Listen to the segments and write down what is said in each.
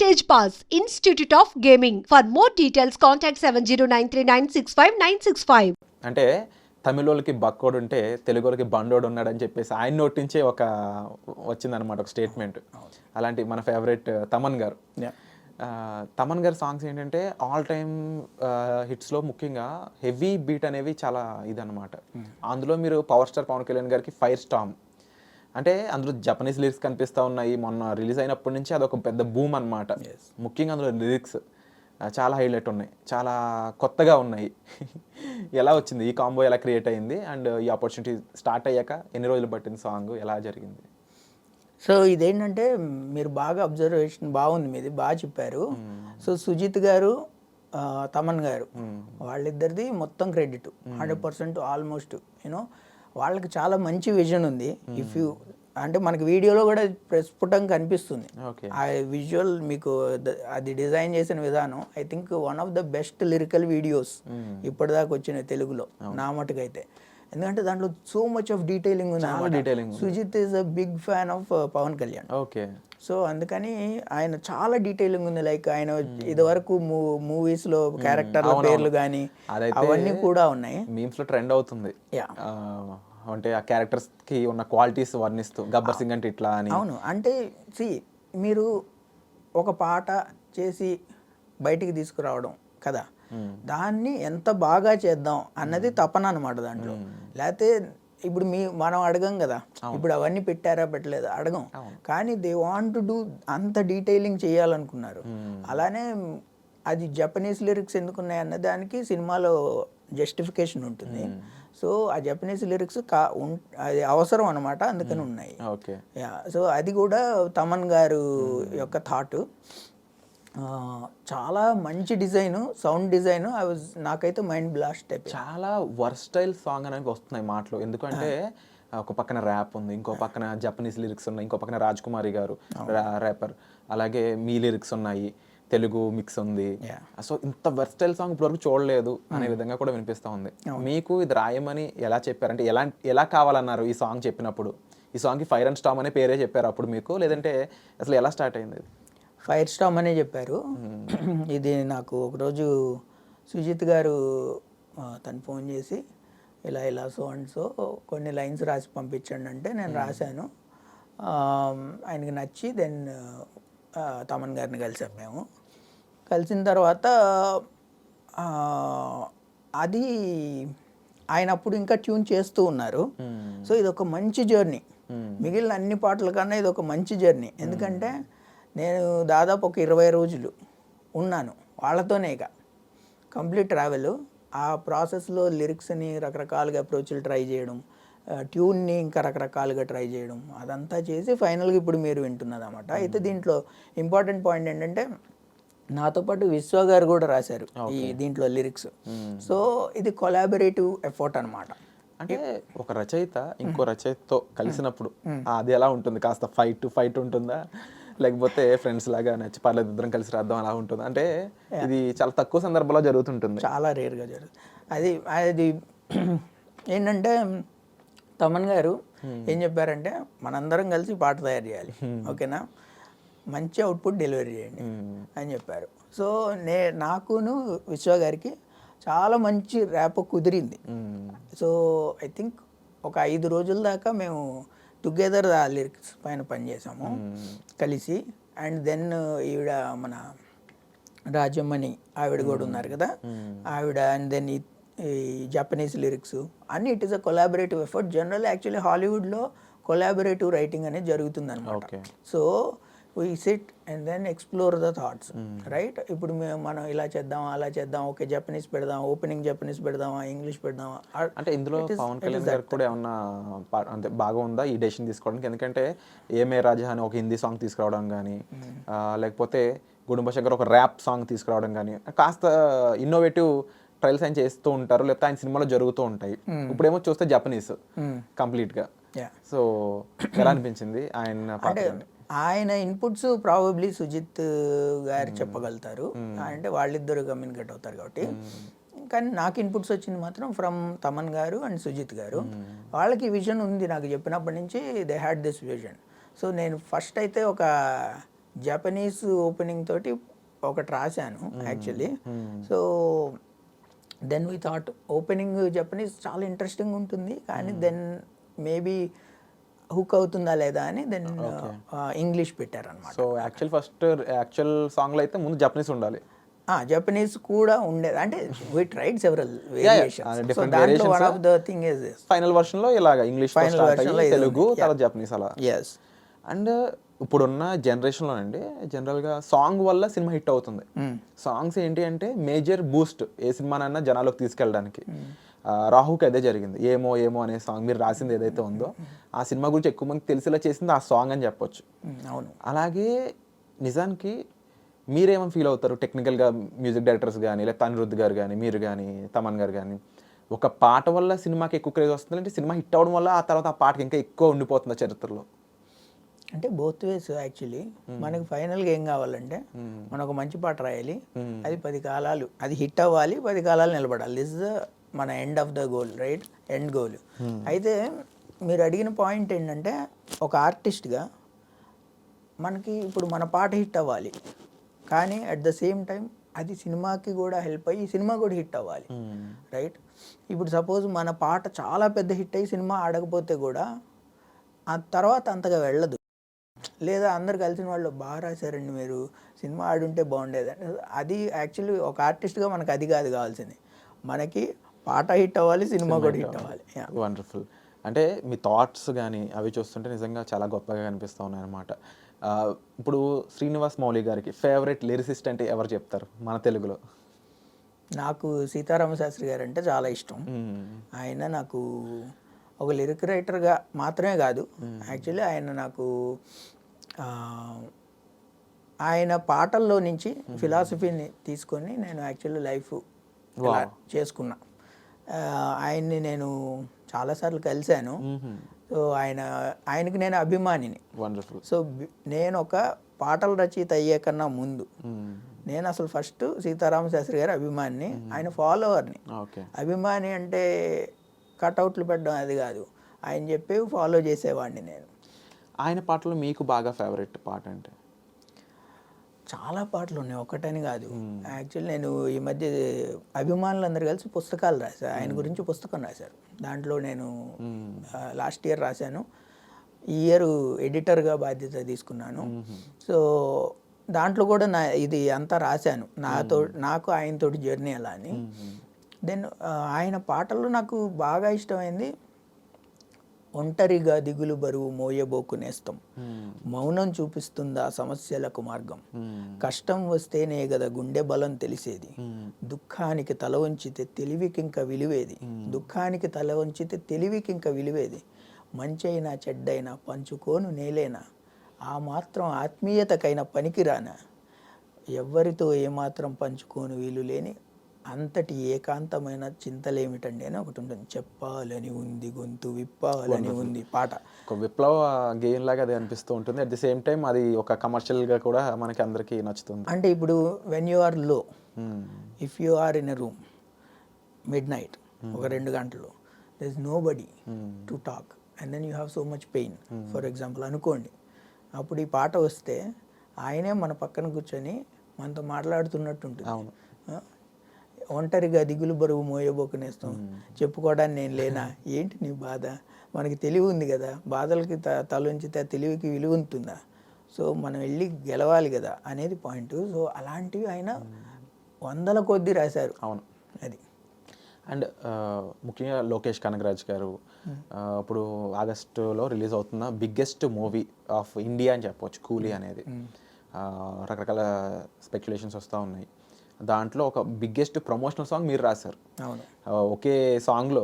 Stage Pass, Institute of Gaming. For more details, contact 709396596. అంటే తమిళోళ్ళకి బక్కోడు ఉంటే తెలుగోళ్ళకి బండోడు ఉన్నాడని చెప్పేసి ఆయన నోటి నుంచే ఒక వచ్చిందనమాట ఒక స్టేట్మెంట్. అలాంటి మన ఫేవరెట్ తమన్ గారు. తమన్ గారి సాంగ్స్ ఏంటంటే ఆల్ టైమ్ హిట్స్లో ముఖ్యంగా హెవీ బీట్ అనేవి చాలా ఇదన్నమాట. అందులో మీరు పవర్ స్టార్ పవన్ కళ్యాణ్ గారికి ఫైర్ స్టామ్ అంటే అందులో జపనీస్ లిరిక్స్ కనిపిస్తూ ఉన్నాయి. మొన్న రిలీజ్ అయినప్పటి నుంచి అదొక పెద్ద బూమ్ అనమాట. ముఖ్యంగా అందులో లిరిక్స్ చాలా హైలైట్ ఉన్నాయి, చాలా కొత్తగా ఉన్నాయి. ఎలా వచ్చింది ఈ కాంబో, ఎలా క్రియేట్ అయింది, అండ్ ఈ ఆపర్చునిటీ స్టార్ట్ అయ్యాక ఎన్ని రోజులు పట్టింది, సాంగ్ ఎలా జరిగింది? సో ఇదేంటంటే మీరు బాగా అబ్జర్వేషన్ బాగుంది, మీది బాగా చెప్పారు. సో సుజిత్ గారు, తమన్ గారు వాళ్ళిద్దరిది మొత్తం క్రెడిట్ 100% ఆల్మోస్ట్. యూనో వాళ్ళకి చాలా మంచి విజన్ ఉంది. ఇఫ్ యూ అంటే మనకి వీడియోలో కూడా ప్రస్ఫుటంగా కనిపిస్తుంది ఆ విజువల్. మీకు అది డిజైన్ చేసిన విధానం I think one of the best lyrical videos ఇప్పటిదాకా వచ్చిన తెలుగులో నా మటుకైతే. ఎందుకంటే దాంట్లో సో మచ్ ఆఫ్ డీటెయిలింగ్ ఉంది. Sujith is a big fan of Pawan Kalyan. So అందుకని ఆయన చాలా డీటెయిలింగ్ ఉంది. లైక్ ఆయన ఇదివరకు మూవీస్ లో క్యారెక్టర్ల పేర్లు కానీ అవన్నీ కూడా ఉన్నాయి. మీమ్స్ లో ట్రెండ్ అవుతుంది. అంటే ఆ క్యారెక్టర్స్ కి ఉన్న క్వాలిటీస్ వర్ణిస్తూ గబ్బర్ సింగ్ అంటే ఇట్లా అని. అవును, అంటే మీరు ఒక పాట చేసి బయటికి తీసుకురావడం కదా, దాన్ని ఎంత బాగా చేద్దాం అన్నది తపన అనమాట దాంట్లో. లేకపోతే ఇప్పుడు మనం అడగం కదా, ఇప్పుడు అవన్నీ పెట్టారా పెట్టలేదా అడగం, కానీ దే వాంట్ టు డూ అంత డీటెయిలింగ్ చేయాలనుకున్నారు. అలానే అది జపనీస్ లిరిక్స్ ఎందుకున్నాయి అన్న దానికి సినిమాలో జస్టిఫికేషన్ ఉంటుంది. సో ఆ జపనీస్ లిరిక్స్ అది అవసరం అనమాట, అందుకని ఉన్నాయి. సో అది కూడా తమన్ గారు యొక్క థాట్. చాలా మంచి డిజైన్, సౌండ్ డిజైన్. నాకైతే మైండ్ బ్లాస్ట్ అయిపోయింది. చాలా వర్స్టైల్ సాంగ్ అనేది వస్తున్నాయి మాటలు. ఎందుకంటే ఒక పక్కన ర్యాప్ ఉంది, ఇంకో పక్కన జపనీస్ లిరిక్స్ ఉన్నాయి, ఇంకో పక్కన రాజ్ కుమారి గారు ర్యాపర్, అలాగే మీ లిరిక్స్ ఉన్నాయి, తెలుగు మిక్స్ ఉంది. సో ఇంత వర్స్టైల్ సాంగ్ ఇప్పటివరకు చూడలేదు అనే విధంగా కూడా వినిపిస్తూ ఉంది. మీకు ఇది రాయమని ఎలా చెప్పారంటే ఎలా కావాలన్నారు ఈ సాంగ్ చెప్పినప్పుడు? ఈ సాంగ్కి ఫైర్ అండ్ స్టామ్ అనే పేరే చెప్పారు అప్పుడు మీకు, లేదంటే అసలు ఎలా స్టార్ట్ అయింది? ఫైర్ స్టామ్ అనే చెప్పారు. ఇది నాకు ఒకరోజు సుజిత్ గారు తను ఫోన్ చేసి ఇలా సో అండ్ సో కొన్ని లైన్స్ రాసి పంపించండి అంటే నేను రాశాను. ఆయనకి నచ్చి దెన్ తమన్ గారిని కలిసాం. మేము కలిసిన తర్వాత అది ఆయన అప్పుడు ఇంకా ట్యూన్ చేస్తూ ఉన్నారు. సో ఇది ఒక మంచి జర్నీ, మిగిలిన అన్ని పాటల కన్నా ఇది ఒక మంచి జర్నీ. ఎందుకంటే నేను దాదాపు ఒక 20 రోజులు ఉన్నాను వాళ్ళతోనే, ఇక కంప్లీట్ ట్రావెల్. ఆ ప్రాసెస్లో లిరిక్స్ని రకరకాలుగా అప్రోచ్లు ట్రై చేయడం, ట్యూన్ని ఇంకా రకరకాలుగా ట్రై చేయడం, అదంతా చేసి ఫైనల్గా ఇప్పుడు మీరు వింటున్నది అన్నమాట. అయితే దీంట్లో ఇంపార్టెంట్ పాయింట్ ఏంటంటే నాతో పాటు విశ్వ గారు కూడా రాశారు ఈ దీంట్లో లిరిక్స్. సో ఇది కొలాబరేటివ్ ఎఫర్ట్ అనమాట. అంటే ఒక రచయిత ఇంకో రచయితతో కలిసినప్పుడు అది ఎలా ఉంటుంది? కాస్త ఫైట్ ఉంటుందా, లేకపోతే ఫ్రెండ్స్ లాగా నచ్చి పర్లేదు ఇద్దరం కలిసి రాద్దాం అలా ఉంటుందా? అంటే ఇది చాలా తక్కువ సందర్భంలో జరుగుతుంటుంది, చాలా రేర్గా జరుగుతుంది. అది ఏంటంటే తమన్ గారు ఏం చెప్పారంటే మనందరం కలిసి పాట తయారు చేయాలి, ఓకేనా, మంచి అవుట్పుట్ డెలివరీ చేయండి అని చెప్పారు. సో నాకును విశ్వ గారికి చాలా మంచి ర్యాప్ కుదిరింది. సో ఐ థింక్ ఒక 5 రోజుల దాకా మేము టుగెదర్ ఆ లిరిక్స్ పైన పనిచేసాము కలిసి. అండ్ దెన్ ఈవిడ మన రాజమ్మని ఆవిడ కూడా ఉన్నారు కదా, ఆవిడ, అండ్ దెన్ ఈ జపనీస్ లిరిక్స్ అన్నీ. It is a collaborative effort. General actually హాలీవుడ్లో కొలాబరేటివ్ రైటింగ్ అనేది జరుగుతుంది అనమాట. So we sit and then explore the thoughts, right. ఇప్పుడు మనం ఇలా చేద్దాం అలా చేద్దాం, ఓకే జపనీస్ పెడదాం, ఓపెనింగ్ జపనీస్ పెడదామా, ఇంగ్లీష్ పెడదామా. అంటే ఇందులో పవన్ కళ్యాణ్ గారు కూడా ఏమన్నా అంటే బాగా ఉందా ఈ డెసిషన్ తీసుకోవడానికి? ఎందుకంటే ఏమే రాజా అని ఒక హిందీ సాంగ్ తీసుకురావడం కానీ, లేకపోతే గుడుంబ శంకర్ ఒక ర్యాప్ సాంగ్ తీసుకురావడం కానీ, కాస్త ఇన్నోవేటివ్ ట్రయల్స్ ఆయన చేస్తూ ఉంటారు, లేకపోతే ఆయన సినిమాలో జరుగుతూ ఉంటాయి. ఇప్పుడేమో చూస్తే జపనీస్ కంప్లీట్గా. సో ఎలా అనిపించింది ఆయన ఇన్పుట్స్? ప్రాబబ్లీ సుజిత్ గారు చెప్పగలుగుతారు, అంటే వాళ్ళిద్దరు కమ్యూనికేట్ అవుతారు కాబట్టి. కానీ నాకు ఇన్పుట్స్ వచ్చింది మాత్రం ఫ్రమ్ తమన్ గారు అండ్ సుజిత్ గారు. వాళ్ళకి విజన్ ఉంది, నాకు చెప్పినప్పటి నుంచి they had this vision. So నేను ఫస్ట్ అయితే ఒక జపనీస్ ఓపెనింగ్ తోటి ఒకటి రాశాను actually. So then we thought opening Japanese చాలా ఇంట్రెస్టింగ్ ఉంటుంది, కానీ దెన్ మేబీ హుక్ అవుతుందా లేదా అని దెన్ ఇంగ్లీష్ పెట్టారనమాట. సో యాక్చువల్ సాంగ్లో అయితే ముందు జపనీస్ ఉండాలి. జపనీస్ కూడా ఉండేది, అంటే we tried several variations. So దాంట్లో one of the thing is this final వర్షన్లో ఇలాగ ఇంగ్లీష్ Final version లో ఇది తెలుగు ఉంది. తర్వాత జపనీస్ అలా. yes అండ్ ఇప్పుడున్న జనరేషన్లో అండి జనరల్గా సాంగ్ వల్ల సినిమా హిట్ అవుతుంది. సాంగ్స్ ఏంటి అంటే మేజర్ బూస్ట్ ఏ సినిమానైనా జనాలకు తీసుకెళ్ళడానికి. రాహుకి అదే జరిగింది. ఏమో ఏమో అనే సాంగ్ మీరు రాసింది ఏదైతే ఉందో ఆ సినిమా గురించి ఎక్కువ మందికి తెలిసేలా చేసింది ఆ సాంగ్ అని చెప్పొచ్చు. అవును. అలాగే నిజానికి మీరేమని ఫీల్ అవుతారు టెక్నికల్గా మ్యూజిక్ డైరెక్టర్స్ కానీ లేదా అనిరుద్ధ్ గారు కానీ మీరు కానీ తమన్ గారు కానీ, ఒక పాట వల్ల సినిమాకి ఎక్కువ క్రేజ్ వస్తుంది అంటే సినిమా హిట్ అవ్వడం వల్ల ఆ తర్వాత ఆ పాటకి ఇంకా ఎక్కువ ఉండిపోతుంది చరిత్రలో? అంటే బోత్ వేస్ యాక్చువల్లీ. మనకి ఫైనల్గా ఏం కావాలంటే మనం ఒక మంచి పాట రాయాలి, అది 10 కాలాలు అది హిట్ అవ్వాలి, 10 కాలాలు నిలబడాలి. దిస్ ఇస్ మన end of the goal, right? End goal. అయితే మీరు అడిగిన పాయింట్ ఏంటంటే ఒక ఆర్టిస్ట్గా మనకి ఇప్పుడు మన పాట హిట్ అవ్వాలి, కానీ అట్ ద సేమ్ టైం అది సినిమాకి కూడా హెల్ప్ అయ్యి సినిమా కూడా హిట్ అవ్వాలి, రైట్? ఇప్పుడు సపోజ్ మన పాట చాలా పెద్ద హిట్ అయ్యి సినిమా ఆడకపోతే కూడా ఆ తర్వాత అంతగా వెళ్ళదు. లేదా అందరు కలిసిన వాళ్ళు బాగా రాశారండి మీరు, సినిమా ఆడుంటే బాగుండేది. అది యాక్చువల్లీ ఒక ఆర్టిస్ట్గా మనకు అది కాదు కావాల్సింది, మనకి పాట హిట్ అవ్వాలి, సినిమా కూడా హిట్ అవ్వాలి. వండర్ఫుల్. అంటే మీ థాట్స్ కానీ అవి చూస్తుంటే నిజంగా చాలా గొప్పగా కనిపిస్తూ ఉన్నాయి అన్నమాట. ఇప్పుడు శ్రీనివాస్ మౌలి గారికి ఫేవరెట్ లిరిసిస్ట్ అంటే ఎవరు చెప్తారు మన తెలుగులో? నాకు సీతారామ శాస్త్రి గారు అంటే చాలా ఇష్టం. ఆయన నాకు ఒక లిరిక్ రైటర్గా మాత్రమే కాదు, యాక్చువల్లీ ఆయన నాకు ఆయన పాటల్లో నుంచి ఫిలాసఫీని తీసుకొని నేను యాక్చువల్లీ లైఫ్ ఇలా చేసుకున్నా. ఆయన్ని నేను చాలాసార్లు కలిశాను. సో ఆయనకి నేను అభిమానిని. వండర్ఫుల్. సో నేను ఒక పాటల రచయిత అయ్యే కన్నా ముందు నేను అసలు ఫస్ట్ సీతారామ శాస్త్రి గారి అభిమానిని, ఆయన ఫాలోవర్ని. అభిమాని అంటే కట్అవుట్లు పెట్టడం అది కాదు, ఆయన చెప్పేవి ఫాలో చేసేవాడిని నేను. ఆయన పాటలు మీకు బాగా ఫేవరెట్ పాట అంటే? చాలా పాటలు ఉన్నాయి, ఒకటని కాదు. యాక్చువల్లీ నేను ఈ మధ్య అభిమానులందరూ కలిసి పుస్తకాలు రాశాను, ఆయన గురించి పుస్తకం రాశారు. దాంట్లో నేను లాస్ట్ ఇయర్ రాశాను, ఈ ఇయర్ ఎడిటర్గా బాధ్యత తీసుకున్నాను. సో దాంట్లో కూడా ఇది అంతా రాశాను, నాకు ఆయనతోటి జర్నీ అలా అని. దెన్ ఆయన పాటల్లో నాకు బాగా ఇష్టమైంది ఒంటరిగా దిగులు బరువు మోయబోకు నేస్తం, మౌనం చూపిస్తుందా సమస్యలకు మార్గం, కష్టం వస్తేనే గద గుండె బలం తెలిసేది, దుఃఖానికి తల వంచితే తెలివికింక విలువేది, దుఃఖానికి తల వంచితే తెలివికింక విలువేది, మంచైనా చెడ్డైనా పంచుకోను నేలేనా, ఆ మాత్రం ఆత్మీయతకైనా పనికిరానా, ఎవ్వరితో ఏమాత్రం పంచుకోను వీలు లేని అంతటి ఏకాంతమైన చింతలేమిటండి అని ఒకటి ఉంటుంది. చెప్పాలని ఉంది గొంతు విప్పాలని ఉంది పాట. ఒక విప్లవ గేమ్ లాగా అది అనిపిస్తూ ఉంటుంది, అట్ ది సేమ్ టైం అది ఒక కమర్షియల్గా కూడా మనకి అందరికీ నచ్చుతుంది. అంటే ఇప్పుడు when you are low, if you are in a room midnight ఒక 2 గంటలు, there is nobody to talk and then you have so much pain for example అనుకోండి. అప్పుడు ఈ పాట వస్తే ఆయనే మన పక్కన కూర్చొని మనతో మాట్లాడుతున్నట్టు ఉంటుంది. ఒంటరిగా దిగులు బరువు మోయబోకునేస్తాం, చెప్పుకోవడానికి నేను లేనా, ఏంటి నీ బాధ, మనకి తెలివి ఉంది కదా, బాధలకి తలొంచితే తెలివికి విలువ ఉంటుందా, సో మనం వెళ్ళి గెలవాలి కదా అనేది పాయింట్. సో అలాంటివి ఆయన 100ల కొద్దీ రాశారు. అవును, అది. అండ్ ముఖ్యంగా లోకేష్ కనగరాజ్ గారు ఇప్పుడు ఆగస్టులో రిలీజ్ అవుతున్న బిగ్గెస్ట్ మూవీ ఆఫ్ ఇండియా అని చెప్పవచ్చు కూలీ అనేది. రకరకాల స్పెక్యులేషన్స్ వస్తూ ఉన్నాయి. దాంట్లో ఒక బిగ్గెస్ట్ ప్రమోషనల్ సాంగ్ మీరు రాశారు. ఒకే సాంగ్లో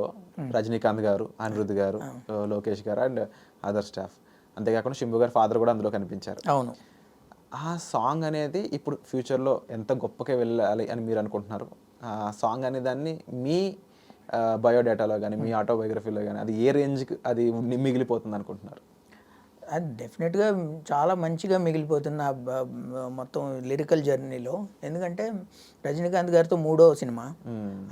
రజనీకాంత్ గారు, అనిరుద్ధ్ గారు, లోకేష్ గారు అండ్ అదర్ స్టాఫ్, అంతేకాకుండా శంభు గారి ఫాదర్ కూడా అందులో కనిపించారు. అవును. ఆ సాంగ్ అనేది ఇప్పుడు ఫ్యూచర్లో ఎంత గొప్పగా వెళ్ళాలి అని మీరు అనుకుంటున్నారు? ఆ సాంగ్ అనే దాన్ని మీ బయోడేటాలో కానీ మీ ఆటోబయోగ్రఫీలో కానీ అది ఏ రేంజ్కి అది మిగిలిపోతుంది అనుకుంటున్నారు? అది డెఫినెట్గా చాలా మంచిగా మిగిలిపోతున్న మొత్తం లిరికల్ జర్నీలో. ఎందుకంటే రజనీకాంత్ గారితో 3వ సినిమా,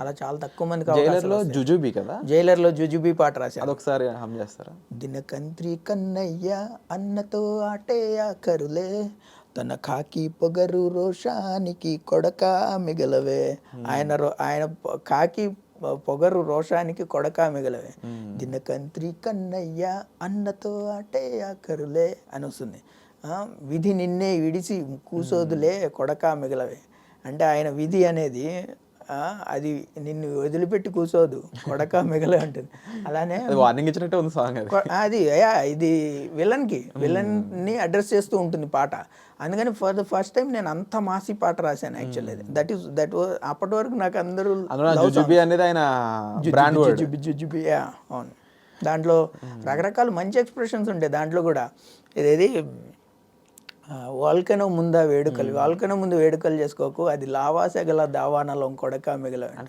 అలా చాలా తక్కువ మందికి. జైలర్లో జుజుబీ కదా, జైలర్లో జుజుబీ పాట రాశారు, అదొకసారి హమ్ చేస్తారా? దినకంత్రి కన్నయ్య అన్నతో ఆటే ఆఖరులే తన కాకి పొగరు రోషానికి కొడక మిగలవే. ఆయన కాకి పొగరు రోషానికి కొడక మిగలవే. దినకంత్రి కన్నయ్య అన్నతో ఆటే ఆఖరులే అని వస్తుంది. విధి నిన్నే విడిచి కూసోదులే కొడక మిగలవే అంటే ఆయన విధి అనేది అది నిన్ను వదిలిపెట్టి కూర్చోదు, కొడక మిగలే ఉంటుంది. అలానే వార్నింగ్ ఇచ్చినట్టే ఉంది సాంగ్ అది ఇది విలన్ని అడ్రస్ చేస్తూ ఉంటుంది పాట. అందుకని ఫర్ ద ఫస్ట్ టైం నేను అంత మాసి పాట రాశాను యాక్చువల్లీ. దట్ వాజ్ అప్పటి వరకు నాకు అందరూ అనేది ఆయన బ్రాండ్ వర్డ్ జుజుబి. అవును, దాంట్లో రకరకాల మంచి ఎక్స్ప్రెషన్స్ ఉంటాయి. దాంట్లో కూడా ఇదేది వాల్కనో ముందా వేడుకలు, వాల్కనో ముందు వేడుకలు చేసుకోకు, అది లావాసెగల దావానలో కొడక మిగల. అంటే